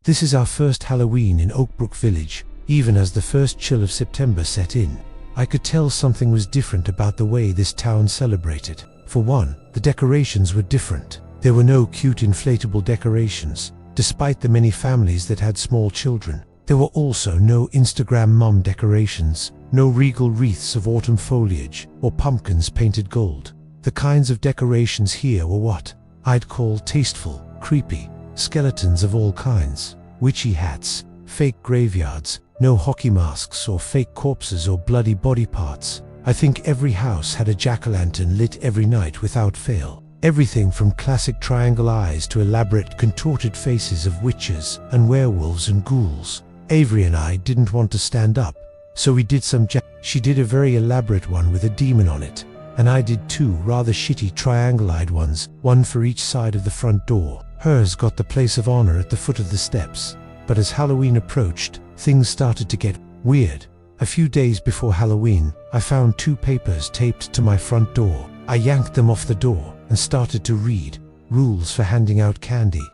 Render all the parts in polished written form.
This is our first Halloween in Oakbrook Village. Even as the first chill of September set in, I could tell something was different about the way this town celebrated. For one, the decorations were different. There were no cute inflatable decorations, despite the many families that had small children. There were also no Instagram mom decorations, no regal wreaths of autumn foliage, or pumpkins painted gold. The kinds of decorations here were what I'd call tasteful, creepy, skeletons of all kinds, witchy hats, fake graveyards, no hockey masks or fake corpses or bloody body parts. I think every house had a jack-o'-lantern lit every night without fail. Everything from classic triangle eyes to elaborate contorted faces of witches and werewolves and ghouls. Avery and I didn't want to stand up, so we did some She did a very elaborate one with a demon on it, and I did two rather shitty triangle-eyed ones, one for each side of the front door. Hers got the place of honor at the foot of the steps. But as Halloween approached, things started to get weird. A few days before Halloween, I found two papers taped to my front door. I yanked them off the door and started to read rules for handing out candy.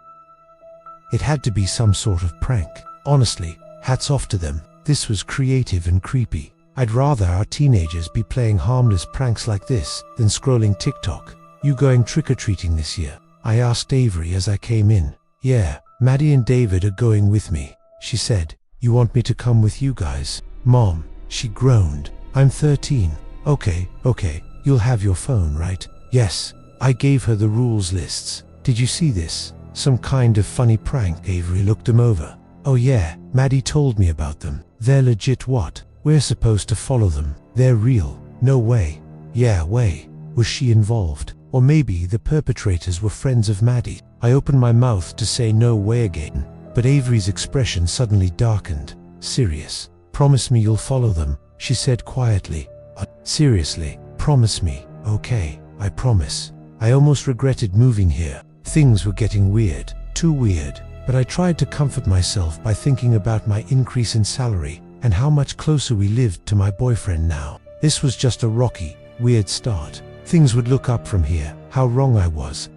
It had to be some sort of prank. Honestly, hats off to them. This was creative and creepy. I'd rather our teenagers be playing harmless pranks like this than scrolling TikTok. You going trick-or-treating this year? I asked Avery as I came in. Yeah, Maddie and David are going with me, she said. You want me to come with you guys? Mom, she groaned. I'm 13. Okay, you'll have your phone, right? Yes. I gave her the rules lists. Did you see this? Some kind of funny prank. Avery looked them over. Oh yeah, Maddie told me about them. They're legit. What? We're supposed to follow them. They're real. No way. Yeah, way. Was she involved? Or maybe the perpetrators were friends of Maddie. I opened my mouth to say no way again, but Avery's expression suddenly darkened. Serious? Promise me you'll follow them, she said quietly. Seriously, promise me. Okay, I promise. I almost regretted moving here. Things were getting weird, too weird, but I tried to comfort myself by thinking about my increase in salary and how much closer we lived to my boyfriend now. This was just a rocky, weird start. Things would look up from here. How wrong I was.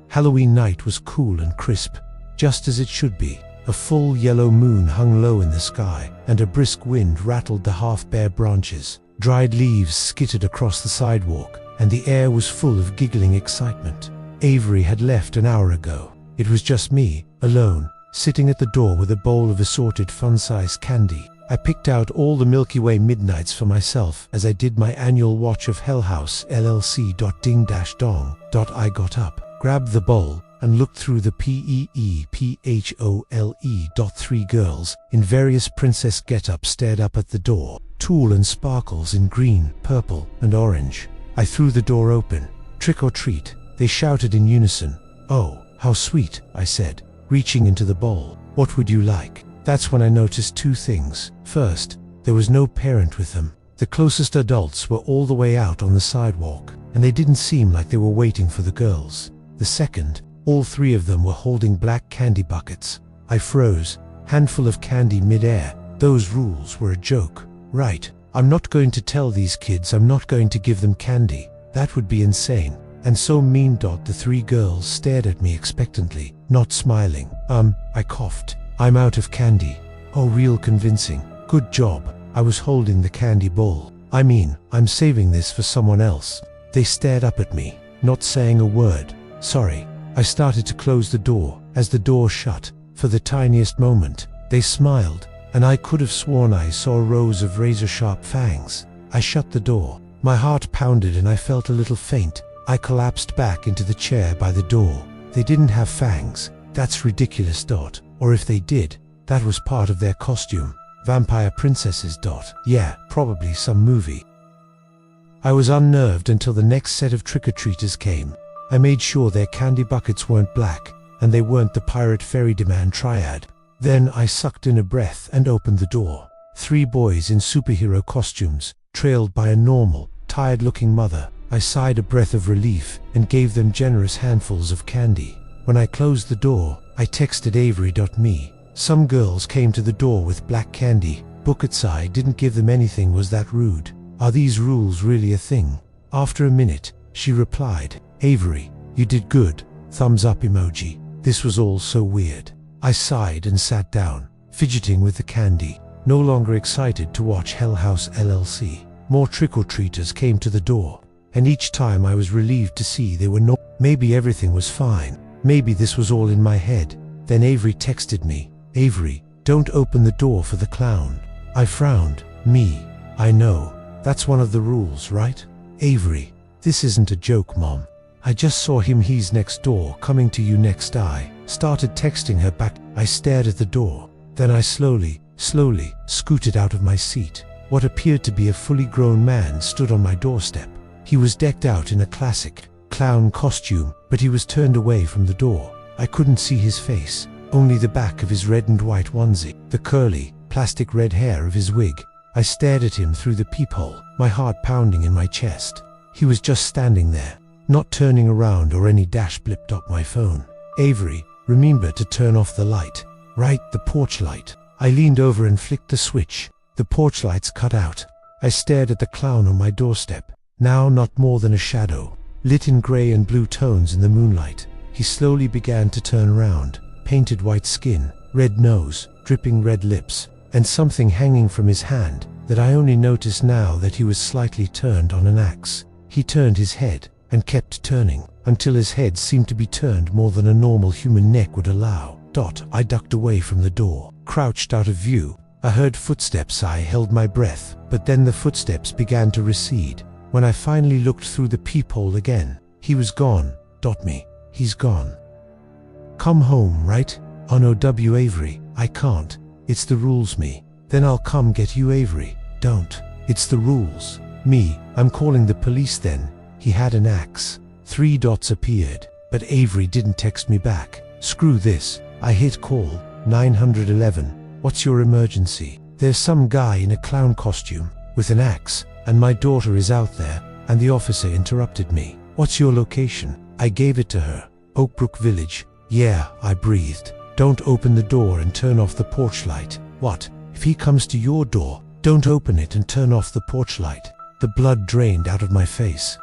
Halloween night was cool and crisp, just as it should be. A full yellow moon hung low in the sky, and a brisk wind rattled the half-bare branches. Dried leaves skittered across the sidewalk, and the air was full of giggling excitement. Avery had left an hour ago. It was just me, alone, sitting at the door with a bowl of assorted fun-sized candy. I picked out all the Milky Way midnights for myself as I did my annual watch of Hell House LLC. Ding-dong. I got up, grabbed the bowl, and looked through the PEEPHOLE. Three girls in various princess get-ups stared up at the door, tulle and sparkles in green, purple, and orange. I threw the door open. Trick or treat, they shouted in unison. Oh, how sweet, I said, reaching into the bowl. What would you like? That's when I noticed two things. First, there was no parent with them. The closest adults were all the way out on the sidewalk, and they didn't seem like they were waiting for the girls. The second, all three of them were holding black candy buckets. I froze, handful of candy mid-air. Those rules were a joke. Right, I'm not going to tell these kids I'm not going to give them candy. That would be insane. And so mean. The three girls stared at me expectantly, not smiling. I coughed. I'm out of candy. Oh, real convincing. Good job. I was holding the candy bowl. I mean, I'm saving this for someone else. They stared up at me, not saying a word. Sorry. I started to close the door. As the door shut, for the tiniest moment, they smiled, and I could have sworn I saw rows of razor-sharp fangs. I shut the door. My heart pounded and I felt a little faint. I collapsed back into the chair by the door. They didn't have fangs. That's ridiculous. Or if they did, that was part of their costume. Vampire princesses. Yeah, probably some movie. I was unnerved until the next set of trick-or-treaters came. I made sure their candy buckets weren't black, and they weren't the pirate fairy demand triad. Then I sucked in a breath and opened the door. Three boys in superhero costumes, trailed by a normal, tired-looking mother. I sighed a breath of relief and gave them generous handfuls of candy. When I closed the door, I texted Avery.me. Some girls came to the door with black candy. Buckets. I didn't give them anything. Was that rude? Are these rules really a thing? After a minute, she replied, Avery, you did good. Thumbs up emoji. This was all so weird. I sighed and sat down, fidgeting with the candy, no longer excited to watch Hell House LLC. More trick-or-treaters came to the door, and each time I was relieved to see they were not. Maybe everything was fine. Maybe this was all in my head. Then Avery texted me. Avery, don't open the door for the clown. I frowned. Me. I know. That's one of the rules, right? Avery, this isn't a joke, Mom. I just saw him. He's next door, coming to you next. I started texting her back. I stared at the door. Then I slowly scooted out of my seat. What appeared to be a fully grown man stood on my doorstep. He was decked out in a classic clown costume, but he was turned away from the door. I couldn't see his face, only the back of his red and white onesie, the curly, plastic red hair of his wig. I stared at him through the peephole, my heart pounding in my chest. He was just standing there, not turning around or any dash blipped up my phone. Avery, remember to turn off the light. Right, the porch light. I leaned over and flicked the switch. The porch lights cut out. I stared at the clown on my doorstep, now not more than a shadow, lit in gray and blue tones in the moonlight. He slowly began to turn around, painted white skin, red nose, dripping red lips, and something hanging from his hand that I only noticed now that he was slightly turned on an axe. He turned his head and kept turning until his head seemed to be turned more than a normal human neck would allow. I ducked away from the door, crouched out of view. I heard footsteps. I held my breath, but then the footsteps began to recede. When I finally looked through the peephole again, he was gone. He's gone. Come home, right? Oh no, Avery, I can't. It's the rules, me. Then I'll come get you, Avery. Don't. It's the rules. Me, I'm calling the police then. He had an axe. 3 dots appeared, but Avery didn't text me back. Screw this. I hit call, 911. What's your emergency? There's some guy in a clown costume, with an axe, and my daughter is out there, and the officer interrupted me. What's your location? I gave it to her. Oakbrook Village. Yeah, I breathed. Don't open the door and turn off the porch light. What? If he comes to your door, don't open it and turn off the porch light. The blood drained out of my face.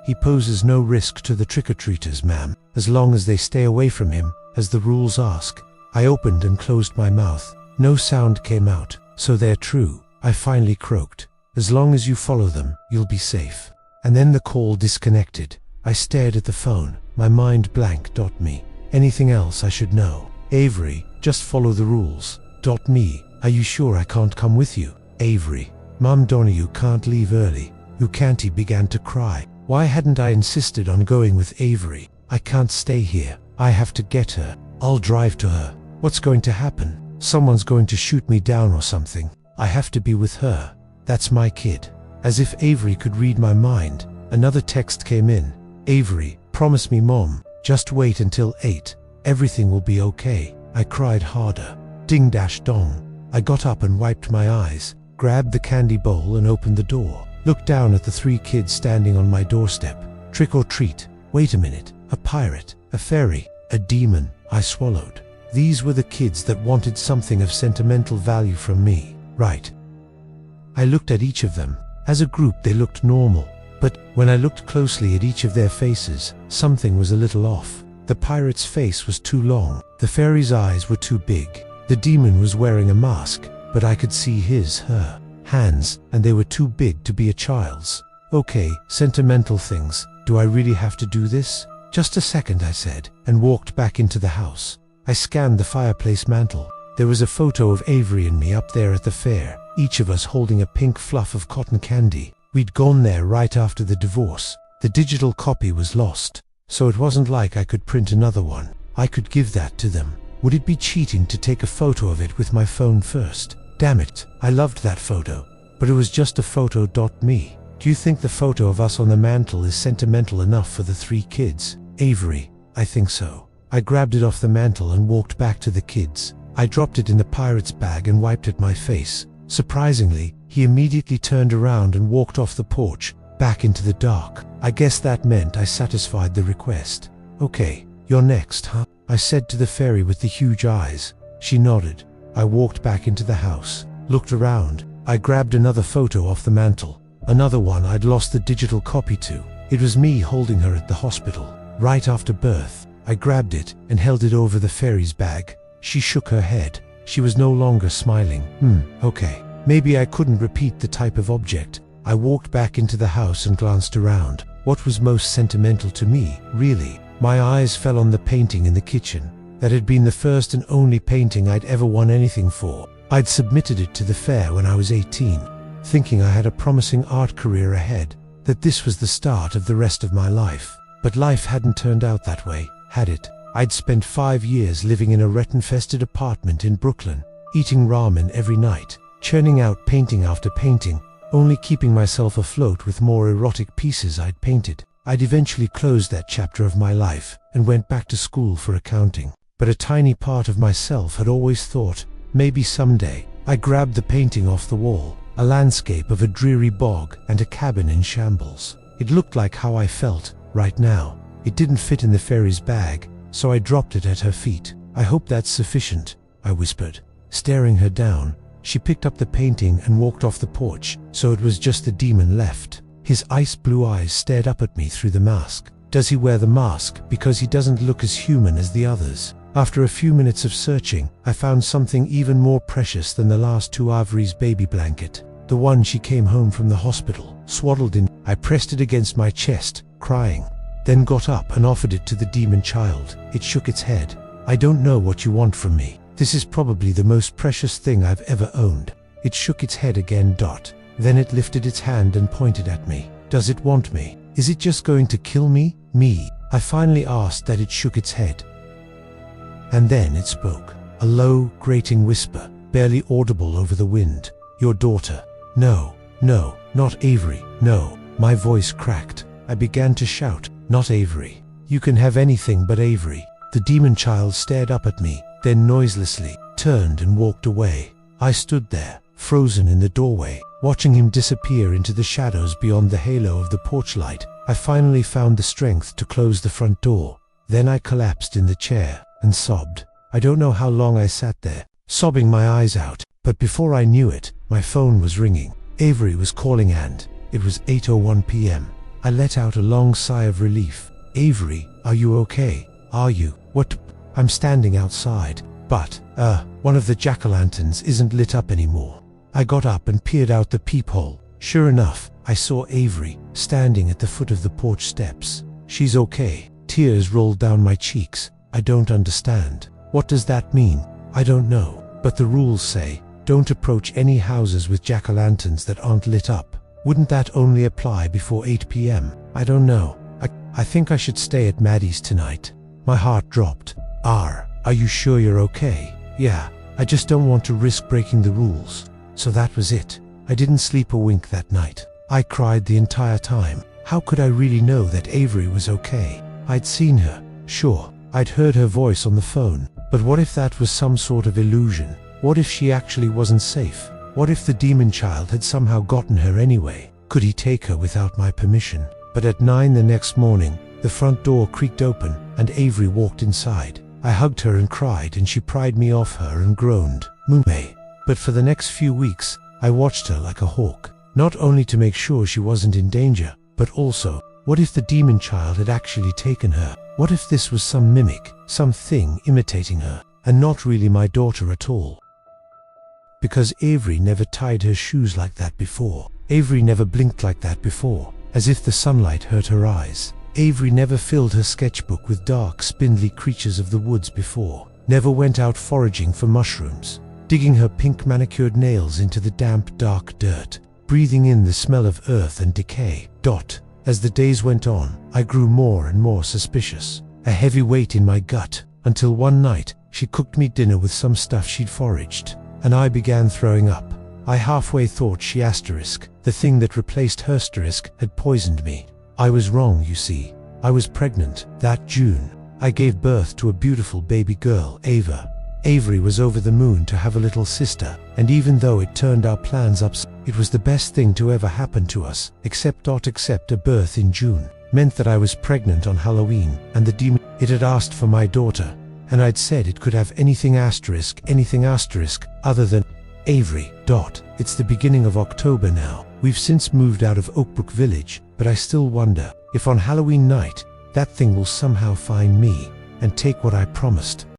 He poses no risk to the trick-or-treaters, ma'am, as long as they stay away from him, as the rules ask. I opened and closed my mouth. No sound came out, so they're true. I finally croaked. As long as you follow them, you'll be safe. And then the call disconnected. I stared at the phone, my mind blank. Me. Anything else I should know? Avery, just follow the rules. Me. Are you sure I can't come with you? Avery. Mom, you can't leave early. You can't. He began to cry. Why hadn't I insisted on going with Avery? I can't stay here. I have to get her. I'll drive to her. What's going to happen? Someone's going to shoot me down or something. I have to be with her. That's my kid. As if Avery could read my mind, another text came in. Avery, promise me, Mom, just wait until 8. Everything will be okay. I cried harder. Ding dash dong. I got up and wiped my eyes, grabbed the candy bowl and opened the door. Looked down at the 3 kids standing on my doorstep. Trick or treat. Wait a minute. A pirate, a fairy, a demon. I swallowed. These were the kids that wanted something of sentimental value from me, right? I looked at each of them. As a group they looked normal, but when I looked closely at each of their faces, something was a little off. The pirate's face was too long. The fairy's eyes were too big. The demon was wearing a mask, but I could see her hands, and they were too big to be a child's. Okay, sentimental things. Do I really have to do this? Just a second, I said, and walked back into the house. I scanned the fireplace mantle. There was a photo of Avery and me up there at the fair, each of us holding a pink fluff of cotton candy. We'd gone there right after the divorce. The digital copy was lost, so it wasn't like I could print another one. I could give that to them. Would it be cheating to take a photo of it with my phone first? Damn it, I loved that photo, but it was just a photo. Me. Do you think the photo of us on the mantle is sentimental enough for the 3 kids? Avery, I think so. I grabbed it off the mantle and walked back to the kids. I dropped it in the pirate's bag and wiped at my face. Surprisingly, he immediately turned around and walked off the porch, back into the dark. I guess that meant I satisfied the request. Okay, you're next, huh? I said to the fairy with the huge eyes. She nodded. I walked back into the house, looked around. I grabbed another photo off the mantle. Another one I'd lost the digital copy to. It was me holding her at the hospital, right after birth. I grabbed it and held it over the fairy's bag. She shook her head. She was no longer smiling. Okay. Maybe I couldn't repeat the type of object. I walked back into the house and glanced around. What was most sentimental to me, really? My eyes fell on the painting in the kitchen. That had been the first and only painting I'd ever won anything for. I'd submitted it to the fair when I was 18, thinking I had a promising art career ahead, that this was the start of the rest of my life. But life hadn't turned out that way, had it? I'd spent 5 years living in a rat-infested apartment in Brooklyn, eating ramen every night, churning out painting after painting, only keeping myself afloat with more erotic pieces I'd painted. I'd eventually closed that chapter of my life and went back to school for accounting. But a tiny part of myself had always thought, maybe someday. I grabbed the painting off the wall, a landscape of a dreary bog and a cabin in shambles. It looked like how I felt right now. It didn't fit in the fairy's bag, so I dropped it at her feet. I hope that's sufficient, I whispered. Staring her down, she picked up the painting and walked off the porch, so it was just the demon left. His ice blue eyes stared up at me through the mask. Does he wear the mask because he doesn't look as human as the others? After a few minutes of searching, I found something even more precious than the last 2 Avery's baby blanket. The one she came home from the hospital, swaddled in. I pressed it against my chest, crying. Then got up and offered it to the demon child. It shook its head. I don't know what you want from me. This is probably the most precious thing I've ever owned. It shook its head again. Then it lifted its hand and pointed at me. Does it want me? Is it just going to kill me? I finally asked that it shook its head. And then it spoke. A low, grating whisper, barely audible over the wind. Your daughter. No, not Avery. No. My voice cracked. I began to shout. Not Avery. You can have anything but Avery. The demon child stared up at me, then noiselessly turned and walked away. I stood there, frozen in the doorway, watching him disappear into the shadows beyond the halo of the porch light. I finally found the strength to close the front door. Then I collapsed in the chair and sobbed. I don't know how long I sat there, sobbing my eyes out, but before I knew it, my phone was ringing. Avery was calling and it was 8:01 p.m. I let out a long sigh of relief. Avery, are you okay? Are you? What? I'm standing outside, but, one of the jack-o'-lanterns isn't lit up anymore. I got up and peered out the peephole. Sure enough, I saw Avery, standing at the foot of the porch steps. She's okay. Tears rolled down my cheeks. I don't understand. What does that mean? I don't know. But the rules say, don't approach any houses with jack-o'-lanterns that aren't lit up. Wouldn't that only apply before 8 p.m.? I don't know. I think I should stay at Maddie's tonight. My heart dropped. Are you sure you're okay? Yeah, I just don't want to risk breaking the rules. So that was it. I didn't sleep a wink that night. I cried the entire time. How could I really know that Avery was okay? I'd seen her, sure. I'd heard her voice on the phone. But what if that was some sort of illusion? What if she actually wasn't safe? What if the demon child had somehow gotten her anyway? Could he take her without my permission? But at 9 the next morning, the front door creaked open and Avery walked inside. I hugged her and cried and she pried me off her and groaned, "Mume." But for the next few weeks, I watched her like a hawk. Not only to make sure she wasn't in danger, but also, what if the demon child had actually taken her? What if this was some mimic, something imitating her, and not really my daughter at all? Because Avery never tied her shoes like that before. Avery never blinked like that before, as if the sunlight hurt her eyes. Avery never filled her sketchbook with dark, spindly creatures of the woods before. Never went out foraging for mushrooms, digging her pink manicured nails into the damp, dark dirt, breathing in the smell of earth and decay. As the days went on, I grew more and more suspicious, a heavy weight in my gut, until one night, she cooked me dinner with some stuff she'd foraged, and I began throwing up. I halfway thought she asterisk, the thing that replaced herasterisk, had poisoned me. I was wrong, you see. I was pregnant. That June, I gave birth to a beautiful baby girl, Ava. Avery was over the moon to have a little sister, and even though it turned our plans upside, it was the best thing to ever happen to us, except a birth in June. Meant that I was pregnant on Halloween, and the demon, it had asked for my daughter, and I'd said it could have anything asterisk other than Avery. It's the beginning of October now. We've since moved out of Oakbrook Village, but I still wonder if on Halloween night, that thing will somehow find me and take what I promised.